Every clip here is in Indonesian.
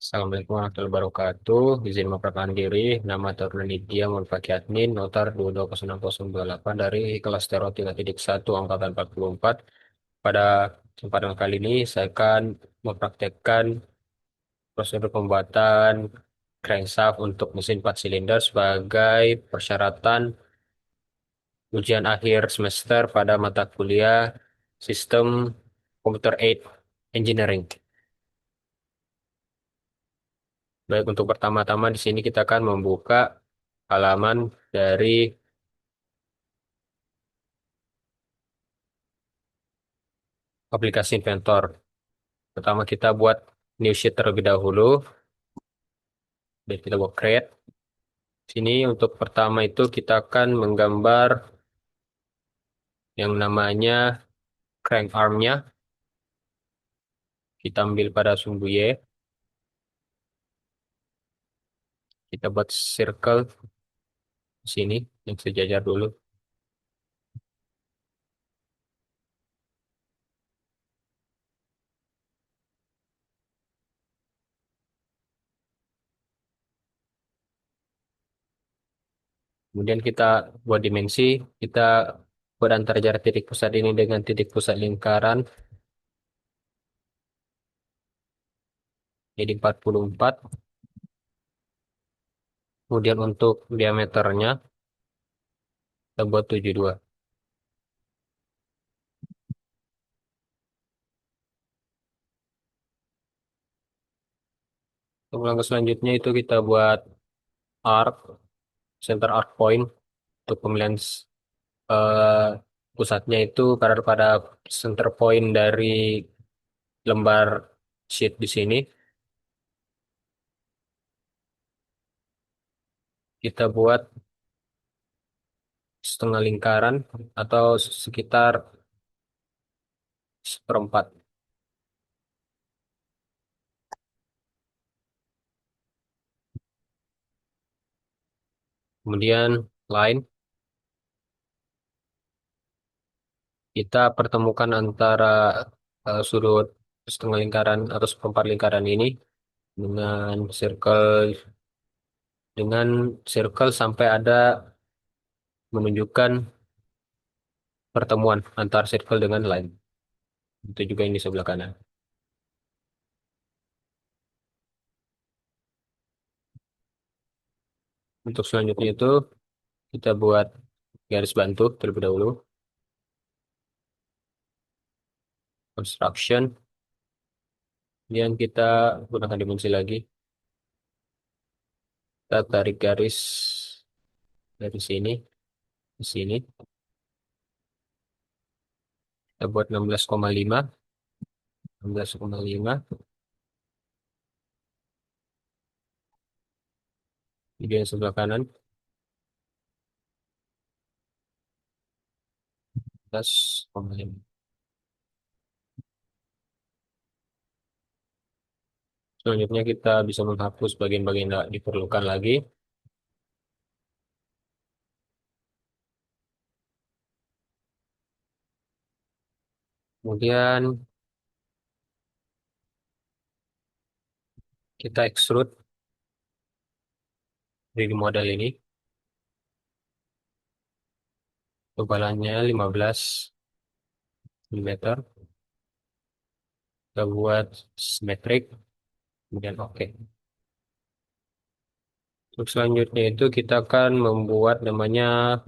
Assalamualaikum warahmatullahi wabarakatuh. Izin memperkenalkan diri, nama Taruna Nidya Mulfaki Admin, notar 2206028 dari kelas Tero 3.1 Angkatan 44. Pada kesempatan kali ini, saya akan mempraktekkan prosedur pembuatan crankshaft untuk mesin 4 silinder sebagai persyaratan ujian akhir semester pada mata kuliah Sistem Computer Aided Engineering. Baik, untuk pertama-tama di sini kita akan membuka halaman dari aplikasi Inventor. Pertama kita buat new sheet terlebih dahulu, dan kita buat create. Sini untuk pertama itu kita akan menggambar yang namanya crank armnya. Kita ambil pada sumbu Y, kita buat circle di sini yang sejajar dulu. Kemudian kita buat dimensi, kita buat antara jarak titik pusat ini dengan titik pusat lingkaran jadi 44. Kemudian untuk diameternya kita buat 72. Untuk langkah selanjutnya itu kita buat arc, center arc point untuk pemilihan eh, pusatnya itu pada center point dari lembar sheet di sini. Kita buat setengah lingkaran atau sekitar seperempat. Kemudian line, kita pertemukan antara sudut setengah lingkaran atau seperempat lingkaran ini dengan circle sampai ada menunjukkan pertemuan antar circle dengan line. Itu juga ini sebelah kanan. Untuk selanjutnya itu kita buat garis bantu terlebih dahulu. Construction. Kemudian kita gunakan dimensi lagi. Kita tarik garis dari sini ke sini. Kita buat 16,5. 16,5. Di yang sebelah kanan. 16,5. Selanjutnya kita bisa menghapus bagian-bagian yang tidak diperlukan lagi. Kemudian kita extrude dari model ini. Kebalannya 15 mm. Kita buat simetrik. Kemudian oke. Untuk selanjutnya itu kita akan membuat namanya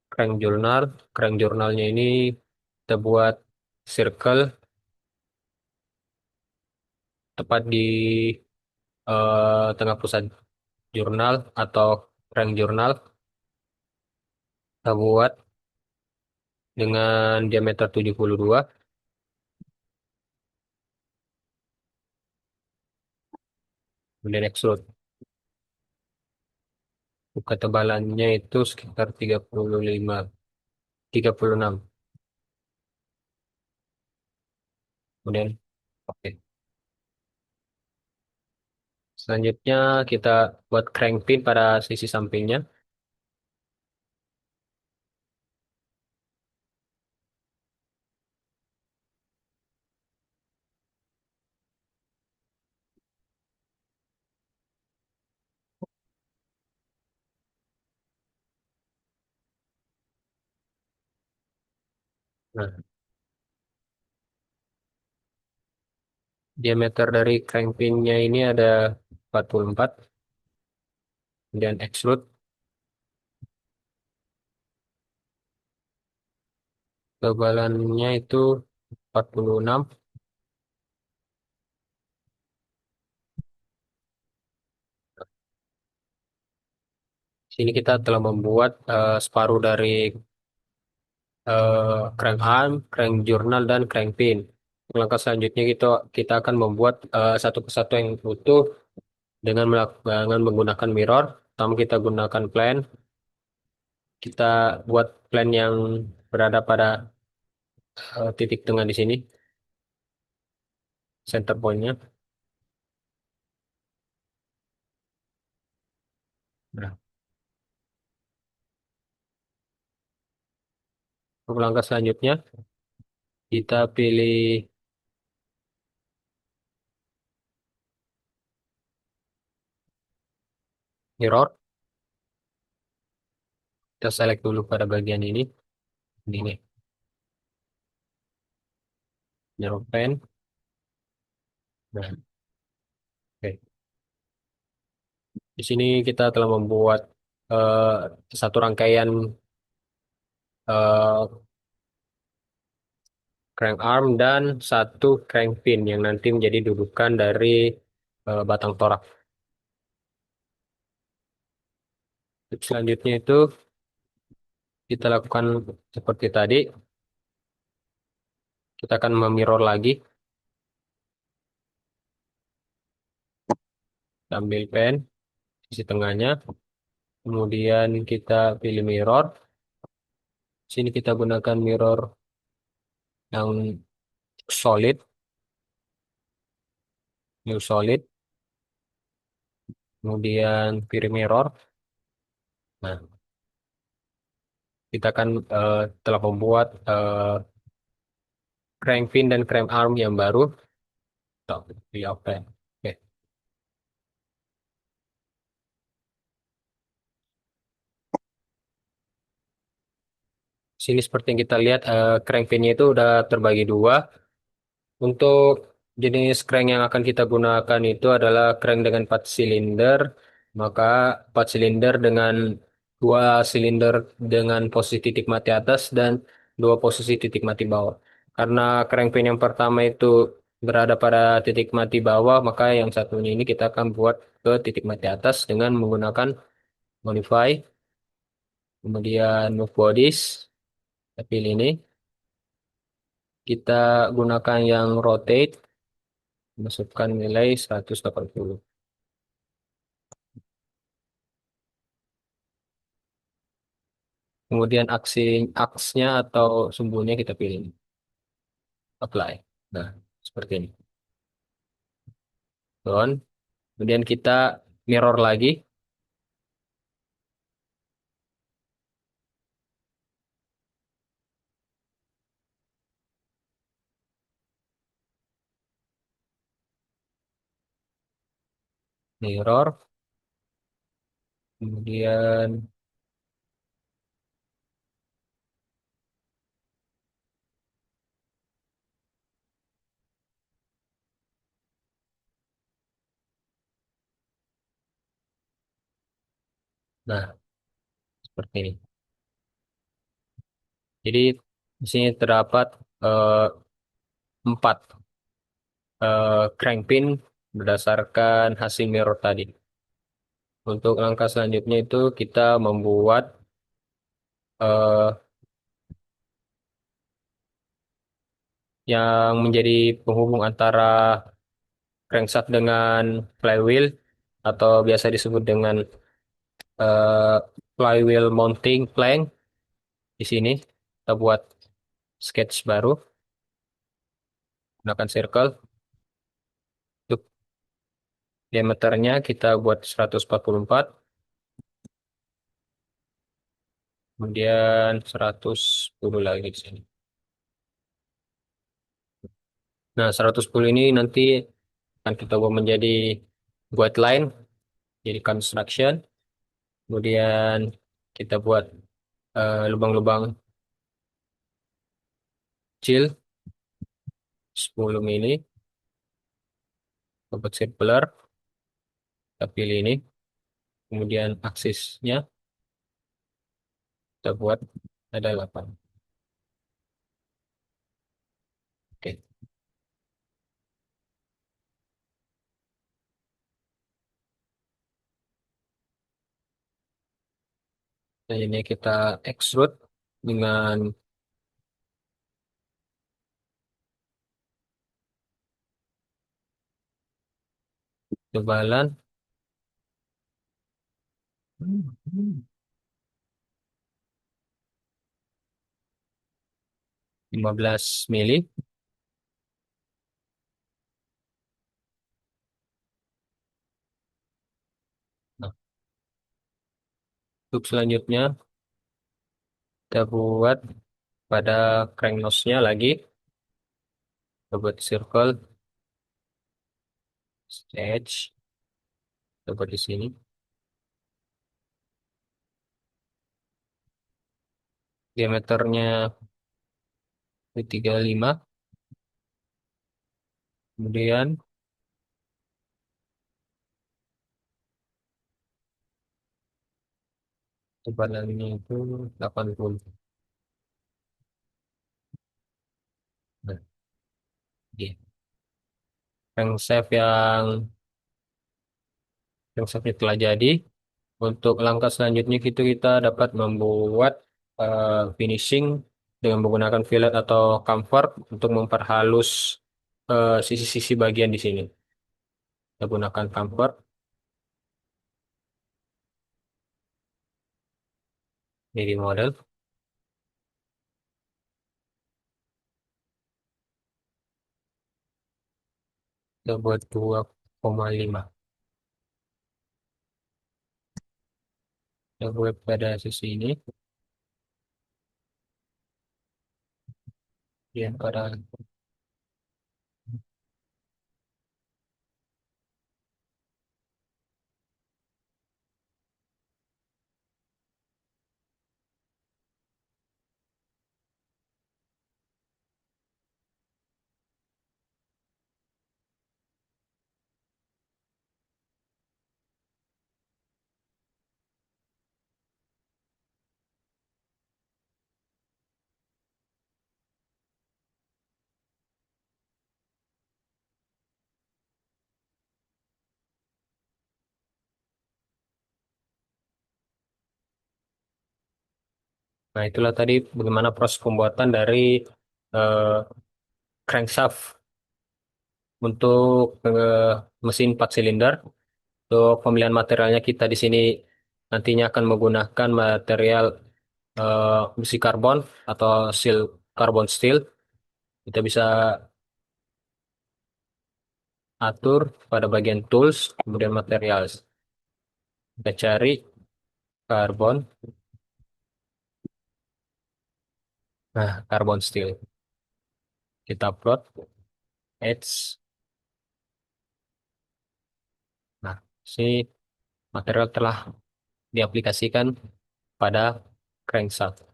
crank journal. Crank journalnya ini kita buat circle tepat di tengah pusat jurnal atau crank jurnal. Kita buat dengan diameter 72. Kemudian extrude. Ketebalannya itu sekitar 35, 36. Kemudian oke. Selanjutnya kita buat crank pin pada sisi sampingnya. Nah, diameter dari crank pinnya ini ada 44, kemudian extrude kebalannya itu 46. Sini kita telah membuat separuh dari crank arm, crank journal, dan crank pin. Langkah selanjutnya kita akan membuat satu persatu yang utuh dengan menggunakan mirror. Pertama kita gunakan plan. Kita buat plan yang berada pada titik tengah di sini, center pointnya. Nah, untuk langkah selanjutnya kita pilih mirror. Kita select dulu pada bagian ini nih, mirror plan. Nah, oke. Di sini kita telah membuat eh, satu rangkaian eh, crank arm dan satu crank pin yang nanti menjadi dudukan dari batang torak. Selanjutnya itu kita lakukan seperti tadi. Kita akan memirror lagi, ambil pen sisi tengahnya, kemudian kita pilih mirror. Sini kita gunakan mirror yang solid, new solid, kemudian piring mirror. Nah, kita akan telah membuat crank pin dan crank arm yang baru. Tuh, di open. Oke. Sini seperti yang kita lihat, crank pinnya itu udah terbagi dua. Untuk jenis crank yang akan kita gunakan itu adalah crank dengan 4 silinder, maka 4 silinder dengan dua silinder dengan posisi titik mati atas dan dua posisi titik mati bawah. Karena crank pin yang pertama itu berada pada titik mati bawah, maka yang satunya ini kita akan buat ke titik mati atas dengan menggunakan modify, kemudian move bodies, kita pilih ini, kita gunakan yang rotate, masukkan nilai 180. Kemudian aksnya atau sumbunya kita pilih apply. Nah, seperti ini. Down. Kemudian kita mirror lagi, mirror. Kemudian nah, seperti ini. Jadi di sini terdapat eh, 4 crank pin berdasarkan hasil mirror tadi. Untuk langkah selanjutnya itu kita membuat eh, yang menjadi penghubung antara crankshaft dengan flywheel atau biasa disebut dengan eh, flywheel mounting plank. Di sini kita buat sketch baru, gunakan circle. Untuk diameternya kita buat 144, kemudian 110 lagi di sini. Nah, 110 ini nanti akan kita buat menjadi guide line, jadi construction. Kemudian kita buat lubang-lubang kecil 10 mili, bobot sirkular, kita pilih ini, kemudian aksisnya kita buat ada 8. Oke, nah ini kita extrude dengan tebalan 15 mili. Nah, untuk selanjutnya kita buat pada crank nose-nya lagi, kita buat circle, stretch, kita buat di sini. Diameternya di 35, kemudian tebalannya itu 80. Nah, iya. Crankshaft yang telah jadi. Untuk langkah selanjutnya kita dapat membuat finishing dengan menggunakan fillet atau comfort untuk memperhalus sisi-sisi bagian di sini. Kita gunakan comfort, jadi model. Kita buat 2,5. Kita buat pada sisi ini, ya pada. Nah, itulah tadi bagaimana proses pembuatan dari eh, crankshaft untuk mesin 4 silinder. Untuk pemilihan materialnya kita di sini nantinya akan menggunakan material besi karbon atau carbon steel. Kita bisa atur pada bagian tools, kemudian material. Kita cari karbon, nah karbon steel. Kita plot edge. Nah, si material telah diaplikasikan pada crankshaft.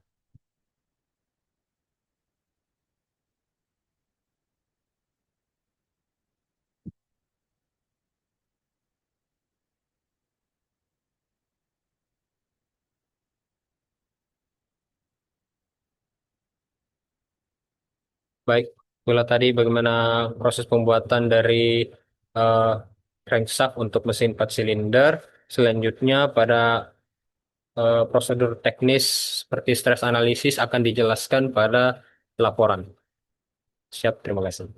Baik, itulah tadi bagaimana proses pembuatan dari eh, crankshaft untuk mesin 4 silinder. Selanjutnya pada prosedur teknis seperti stress analisis akan dijelaskan pada laporan. Siap, terima kasih.